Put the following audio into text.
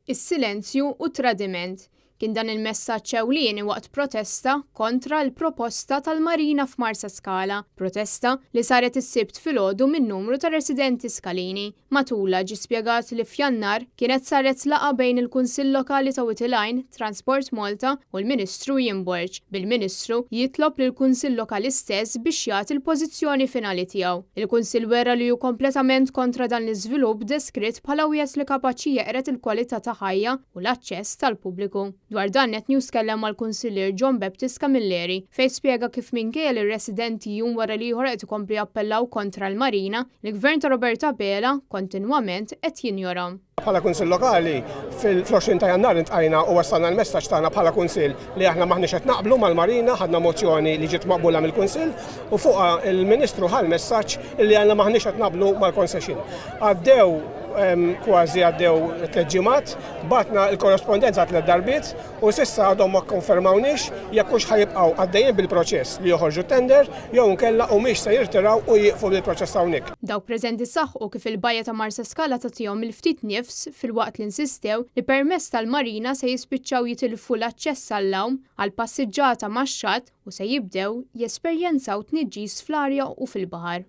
Is-silenzju u tradiment kien dan il-messaġġ ewlieni waqt protesta kontra l-proposta tal-Marina f'Marsa Scala, protesta li saret is-sibt filgħodu minn numru ta' residenti Scalini. Matula ġie spjegat li f'Jannar kienet saret laqgħa bejn il-Kunsill Lokali ta' Witilajn, Transport Malta u l-Ministru jinborġ bil-Ministru jitlob lill-Kunsill Lokali stess biex jagħti l-pożizzjoni finali tiegħu. Il-Kunsill wera li hu kompletament kontra dan l-iżvilupp deskritt bħala wieħed li kapaċi jeqret il-kwalità ta' ħajja u l-aċċess tal-pubbliku. Dwar dan Net News kellem mal-Kunsillier John Baptist Camilleri fejn spjega kif minkejja li r-residenti jum wara li ieħor qed ikompli jappellaw kontra l-Marina, il-Gvern ta' Roberta Bela kontinwament qed jinjora. Bħala Kunsill Lokali fil-20 ta' Jannar intqajna u wassalna l-messaġġ tagħna bħala Kunsill li aħna maħniex qed naqblu mal-Marina, ħadna mozzjoni li ġiet maqbula mill-Kunsill u fuqha il-Ministru ħal messaġġ li aħna maħniex qed naqblu mal-concession. Kważi għaddew 3 ġimgħat, batna l-korrespondenza 3 darbiet u s'issa għadhom ma kkonfermawniex jekk hux ħajibqgħu għaddejjin bil-proċess li joħorġu tender jew inkella humiex se jirtiraw u jieqfu bil-proċess hawnhekk. Dawk preżenti saħħu kif il-bajja ta' Marsa Scala tagħtihom il-ftit nifs filwaqt li insistew li permezz tal-Marina se jispiċċaw jitilfu l-aċċess għall-hawn għall passiġġata max-xatt u se jibdew jesperjenzaw tniġġis fl-arja u fil-baħar.